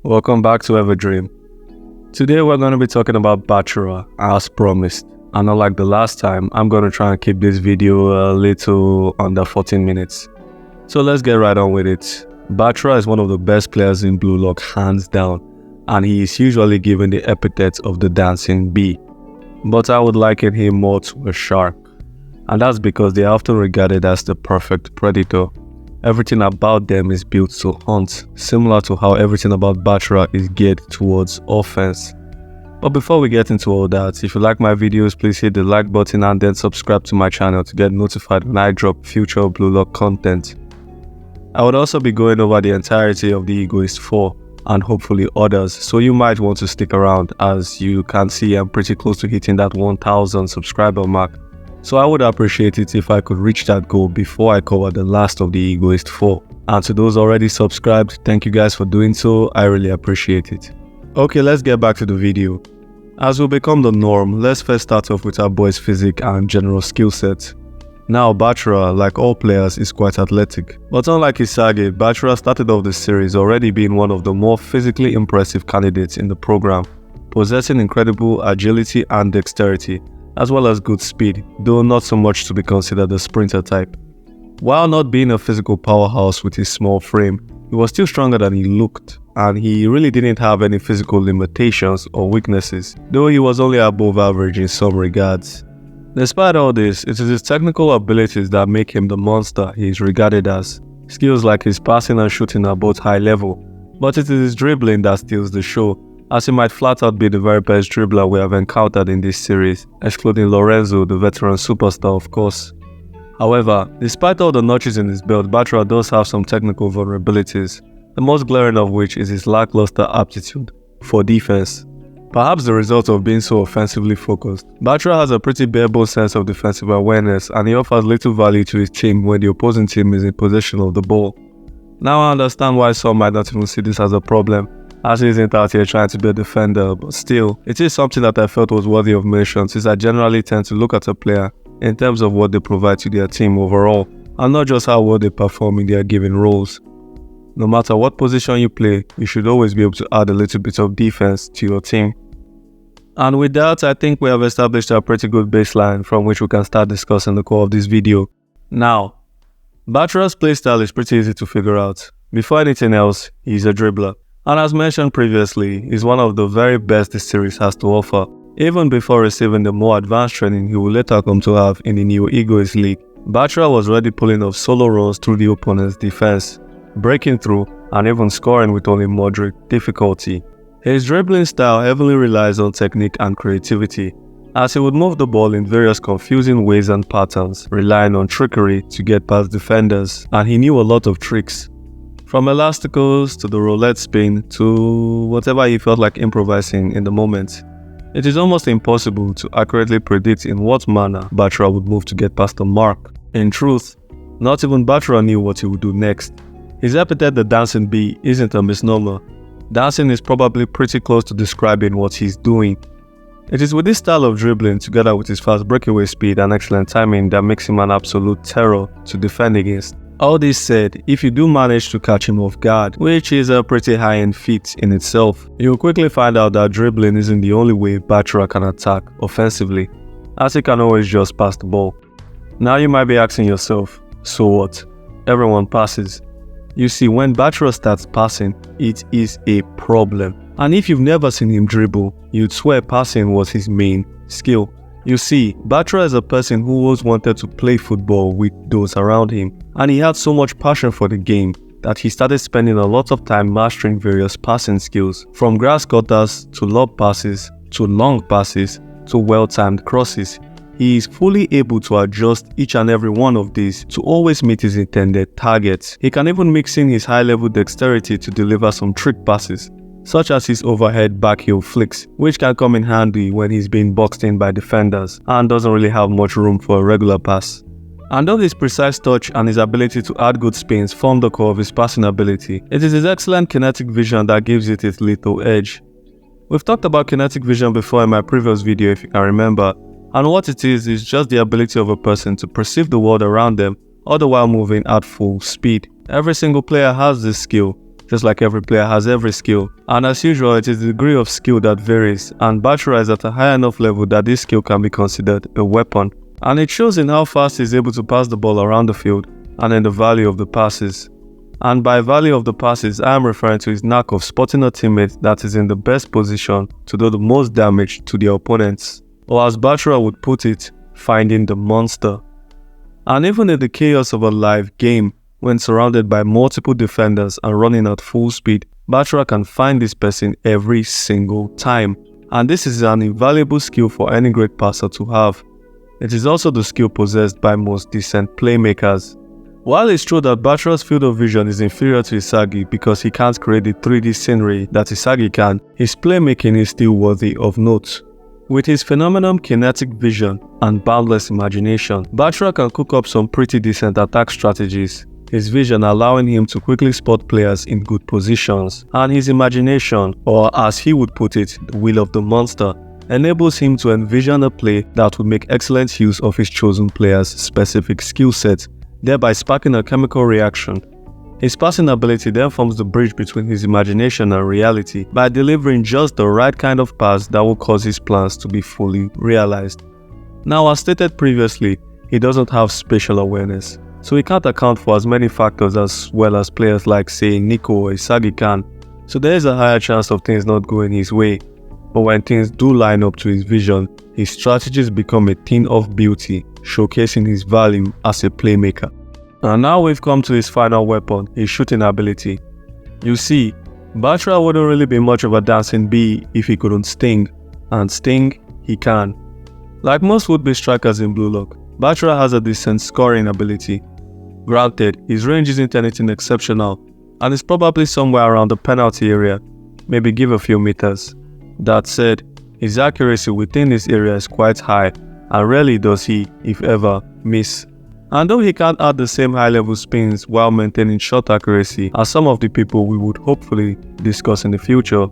Welcome back to Everdream. Today we're going to be talking about Bachira as promised. And unlike the last time, I'm going to try and keep this video a little under 14 minutes. So let's get right on with it. Bachira is one of the best players in Blue Lock hands down, and he is usually given the epithet of the dancing bee. But I would liken him more to a shark. And that's because they are often regarded as the perfect predator. Everything about them is built to hunt, similar to how everything about Bachira is geared towards offense. But before we get into all that, if you like my videos, please hit the like button and then subscribe to my channel to get notified when I drop future Blue Lock content. I would also be going over the entirety of the Egoist 4 and hopefully others, so you might want to stick around. As you can see, I'm pretty close to hitting that 1000 subscriber mark. So I would appreciate it if I could reach that goal before I cover the last of the Egoist 4. And to those already subscribed, thank you guys for doing so, I really appreciate it. Okay, let's get back to the video. As will become the norm, let's first start off with our boy's physique and general skill set. Now Bachira, like all players, is quite athletic. But unlike Isagi, Bachira started off the series already being one of the more physically impressive candidates in the program, possessing incredible agility and dexterity, as well as good speed, though not so much to be considered a sprinter type. While not being a physical powerhouse with his small frame, he was still stronger than he looked, and he really didn't have any physical limitations or weaknesses, though he was only above average in some regards. Despite all this, it is his technical abilities that make him the monster he is regarded as. Skills like his passing and shooting are both high level, but it is his dribbling that steals the show, as he might flat out be the very best dribbler we have encountered in this series, excluding Lorenzo, the veteran superstar of course. However, despite all the notches in his belt, Bachira does have some technical vulnerabilities, the most glaring of which is his lackluster aptitude for defense. Perhaps the result of being so offensively focused, Bachira has a pretty bare-bones sense of defensive awareness, and he offers little value to his team when the opposing team is in possession of the ball. Now I understand why some might not even see this as a problem, as he isn't out here trying to be a defender, but still, it is something that I felt was worthy of mention, since I generally tend to look at a player in terms of what they provide to their team overall, and not just how well they perform in their given roles. No matter what position you play, you should always be able to add a little bit of defense to your team. And with that, I think we have established a pretty good baseline from which we can start discussing the core of this video. Now, Bachira's playstyle is pretty easy to figure out. Before anything else, he's a dribbler. And as mentioned previously, he's one of the very best this series has to offer, even before receiving the more advanced training he will later come to have in the new Egoist League. Bachira was already pulling off solo runs through the opponent's defense, breaking through and even scoring with only moderate difficulty. His dribbling style heavily relies on technique and creativity, as he would move the ball in various confusing ways and patterns, relying on trickery to get past defenders, and he knew a lot of tricks. From elasticals to the roulette spin to whatever he felt like improvising in the moment. It is almost impossible to accurately predict in what manner Bachira would move to get past the mark. In truth, not even Bachira knew what he would do next. His epithet, the dancing bee, isn't a misnomer. Dancing is probably pretty close to describing what he's doing. It is with this style of dribbling, together with his fast breakaway speed and excellent timing, that makes him an absolute terror to defend against. All this said, if you do manage to catch him off guard, which is a pretty high-end feat in itself, you'll quickly find out that dribbling isn't the only way Bachira can attack offensively, as he can always just pass the ball. Now you might be asking yourself, so what? Everyone passes. You see, when Bachira starts passing, it is a problem. And if you've never seen him dribble, you'd swear passing was his main skill. You see, Bachira is a person who always wanted to play football with those around him, and he had so much passion for the game that he started spending a lot of time mastering various passing skills, from grass cutters to lob passes to long passes to well-timed crosses. He is fully able to adjust each and every one of these to always meet his intended targets. He can even mix in his high-level dexterity to deliver some trick passes, such as his overhead backheel flicks, which can come in handy when he's being boxed in by defenders and doesn't really have much room for a regular pass. And though his precise touch and his ability to add good spins form the core of his passing ability, it is his excellent kinetic vision that gives it its lethal edge. We've talked about kinetic vision before in my previous video if you can remember, and what it is just the ability of a person to perceive the world around them all the while moving at full speed. Every single player has this skill, Just like every player has every skill. And as usual, it is the degree of skill that varies, and Bachira is at a high enough level that this skill can be considered a weapon. And it shows in how fast he is able to pass the ball around the field, and in the value of the passes. And by value of the passes, I am referring to his knack of spotting a teammate that is in the best position to do the most damage to their opponents. Or as Bachira would put it, finding the monster. And even in the chaos of a live game, when surrounded by multiple defenders and running at full speed, Bachira can find this person every single time. And this is an invaluable skill for any great passer to have. It is also the skill possessed by most decent playmakers. While it's true that Bachira's field of vision is inferior to Isagi because he can't create the 3D scenery that Isagi can, his playmaking is still worthy of note. With his phenomenal kinetic vision and boundless imagination, Bachira can cook up some pretty decent attack strategies, his vision allowing him to quickly spot players in good positions, and his imagination, or as he would put it, the will of the monster, enables him to envision a play that would make excellent use of his chosen player's specific skill set, thereby sparking a chemical reaction. His passing ability then forms the bridge between his imagination and reality by delivering just the right kind of pass that will cause his plans to be fully realized. Now, as stated previously, he doesn't have spatial awareness, so he can't account for as many factors as well as players like, say, Nico or Isagi can, so there is a higher chance of things not going his way. But when things do line up to his vision, his strategies become a thing of beauty, showcasing his value as a playmaker. And now we've come to his final weapon, his shooting ability. You see, Bachira wouldn't really be much of a dancing bee if he couldn't sting, and sting he can. Like most would-be strikers in Blue Lock, Bachira has a decent scoring ability. Granted, his range isn't anything exceptional, and is probably somewhere around the penalty area, maybe give a few meters. That said, his accuracy within this area is quite high, and rarely does he, if ever, miss. And though he can't add the same high-level spins while maintaining shot accuracy as some of the people we would hopefully discuss in the future,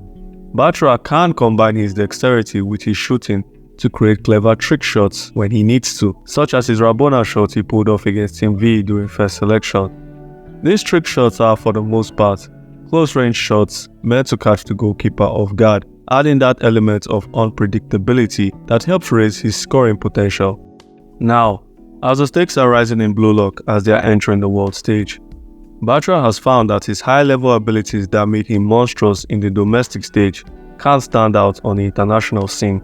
Bachira can combine his dexterity with his shooting to create clever trick shots when he needs to, such as his Rabona shot he pulled off against Team V during first selection. These trick shots are, for the most part, close-range shots meant to catch the goalkeeper off guard, adding that element of unpredictability that helps raise his scoring potential. Now, as the stakes are rising in Blue Lock as they are entering the world stage, Bachira has found that his high-level abilities that made him monstrous in the domestic stage can't stand out on the international scene.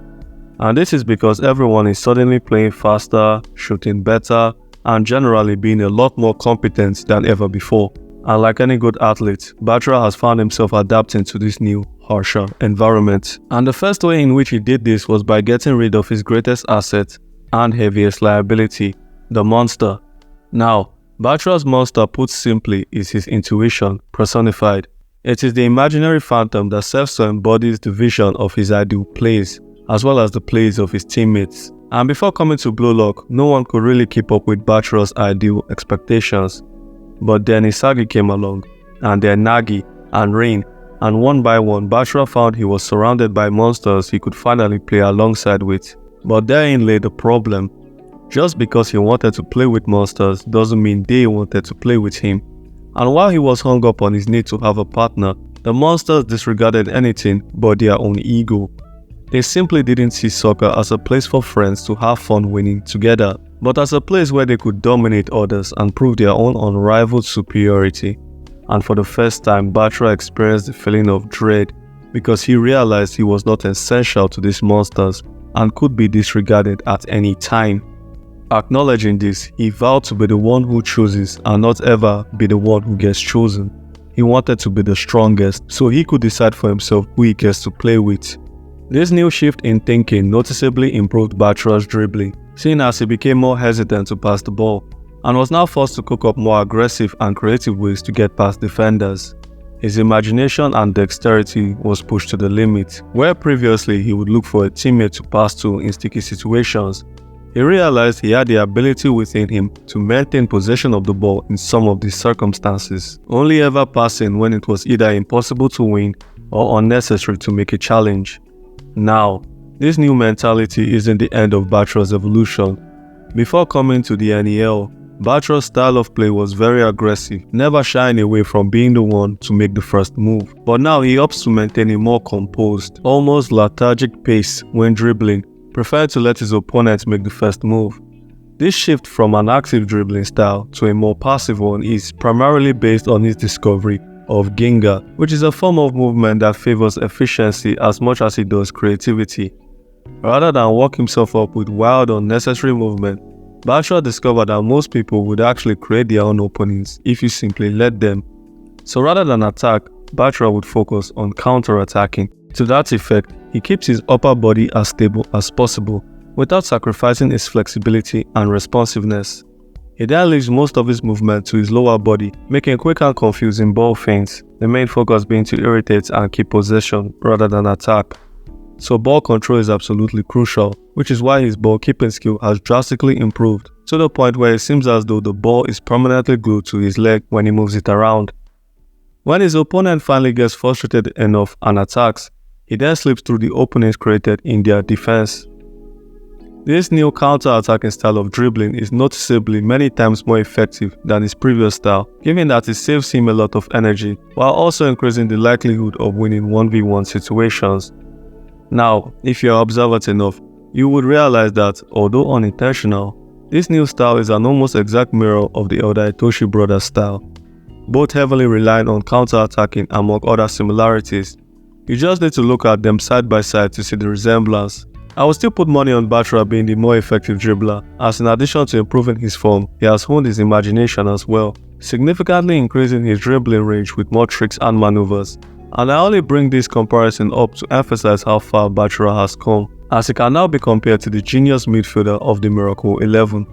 And this is because everyone is suddenly playing faster, shooting better, and generally being a lot more competent than ever before. And like any good athlete, Bachira has found himself adapting to this new, harsher environment. And the first way in which he did this was by getting rid of his greatest asset and heaviest liability, the monster. Now, Bachira's monster, put simply, is his intuition personified. It is the imaginary phantom that serves to embody the vision of his ideal plays, as well as the plays of his teammates. And before coming to Blue Lock, no one could really keep up with Bachira's ideal expectations. But then Isagi came along, and then Nagi, and Rain, and one by one Bachira found he was surrounded by monsters he could finally play alongside with. But therein lay the problem. Just because he wanted to play with monsters doesn't mean they wanted to play with him. And while he was hung up on his need to have a partner, the monsters disregarded anything but their own ego. They simply didn't see soccer as a place for friends to have fun winning together, but as a place where they could dominate others and prove their own unrivaled superiority. And for the first time, Bachira experienced the feeling of dread because he realized he was not essential to these monsters and could be disregarded at any time. Acknowledging this, he vowed to be the one who chooses and not ever be the one who gets chosen. He wanted to be the strongest so he could decide for himself who he gets to play with. This new shift in thinking noticeably improved Bachira's dribbling, seeing as he became more hesitant to pass the ball, and was now forced to cook up more aggressive and creative ways to get past defenders. His imagination and dexterity was pushed to the limit, where previously he would look for a teammate to pass to in sticky situations. He realized he had the ability within him to maintain possession of the ball in some of these circumstances, only ever passing when it was either impossible to win or unnecessary to make a challenge. Now, this new mentality isn't the end of Bachira's evolution. Before coming to the NEL, Bachira's style of play was very aggressive, never shying away from being the one to make the first move. But now he opts to maintain a more composed, almost lethargic pace when dribbling, preferring to let his opponent make the first move. This shift from an active dribbling style to a more passive one is primarily based on his discovery of Ginga, which is a form of movement that favors efficiency as much as it does creativity. Rather than work himself up with wild unnecessary movement, Bachira discovered that most people would actually create their own openings if you simply let them. So rather than attack, Bachira would focus on counter-attacking. To that effect, he keeps his upper body as stable as possible without sacrificing his flexibility and responsiveness. He then leaves most of his movement to his lower body, making quick and confusing ball feints, the main focus being to irritate and keep possession rather than attack. So ball control is absolutely crucial, which is why his ball keeping skill has drastically improved, to the point where it seems as though the ball is permanently glued to his leg when he moves it around. When his opponent finally gets frustrated enough and attacks, he then slips through the openings created in their defense. This new counter-attacking style of dribbling is noticeably many times more effective than his previous style, given that it saves him a lot of energy, while also increasing the likelihood of winning 1v1 situations. Now, if you are observant enough, you would realize that, although unintentional, this new style is an almost exact mirror of the elder Itoshi brothers' style, both heavily relying on counter-attacking among other similarities. You just need to look at them side by side to see the resemblance. I will still put money on Bachira being the more effective dribbler, as in addition to improving his form, he has honed his imagination as well, significantly increasing his dribbling range with more tricks and maneuvers. And I only bring this comparison up to emphasize how far Bachira has come, as he can now be compared to the genius midfielder of the Miracle 11.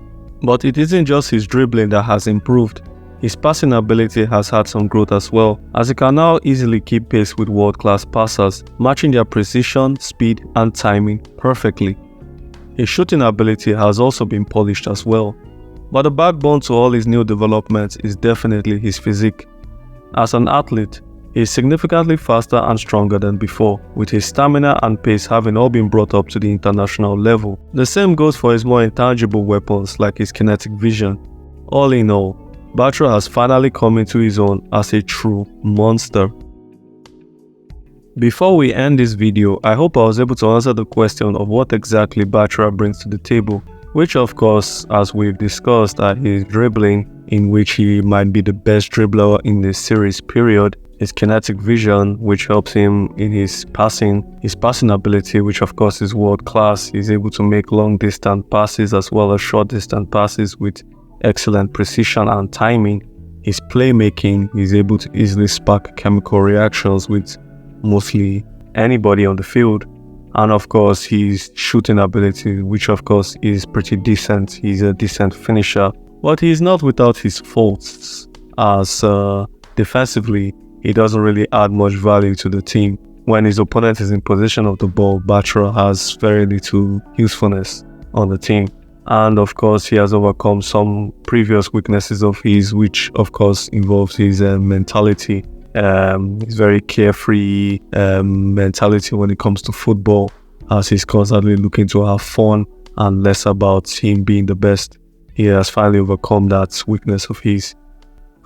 But it isn't just his dribbling that has improved. His passing ability has had some growth as well, as he can now easily keep pace with world-class passers, matching their precision, speed, and timing perfectly. His shooting ability has also been polished as well. But the backbone to all his new developments is definitely his physique. As an athlete, he is significantly faster and stronger than before, with his stamina and pace having all been brought up to the international level. The same goes for his more intangible weapons like his kinetic vision. All in all, Bachira has finally come into his own as a true monster. Before we end this video, I hope I was able to answer the question of what exactly Bachira brings to the table, which of course, as we've discussed, are his dribbling, in which he might be the best dribbler in the series period, his kinetic vision, which helps him in his passing ability, which of course is world class. He's able to make long distance passes as well as short distance passes with excellent precision and timing. His playmaking, he's able to easily spark chemical reactions with mostly anybody on the field. And of course his shooting ability, which of course is pretty decent. He's a decent finisher, but he's not without his faults, as defensively he doesn't really add much value to the team. When his opponent is in possession of the ball, Bachira has very little usefulness on the team. And of course he has overcome some previous weaknesses of his, which of course involves his mentality. His very carefree mentality when it comes to football, as he's constantly looking to have fun and less about him being the best. He has finally overcome that weakness of his.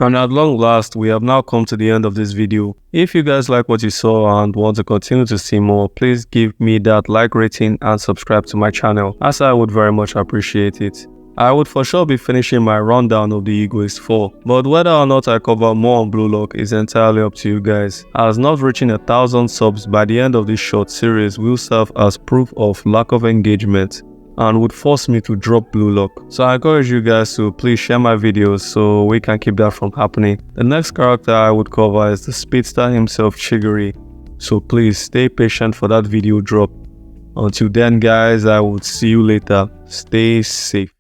And at long last, we have now come to the end of this video. If you guys like what you saw and want to continue to see more, please give me that like rating and subscribe to my channel, as I would very much appreciate it. I would for sure be finishing my rundown of the Egoist 4, but whether or not I cover more on Blue Lock is entirely up to you guys, as not reaching 1,000 subs by the end of this short series will serve as proof of lack of engagement and would force me to drop Blue Lock. So I encourage you guys to please share my videos so we can keep that from happening. The next character I would cover is the speedster himself, Chigiri. So please stay patient for that video drop. Until then guys, I will see you later. Stay safe.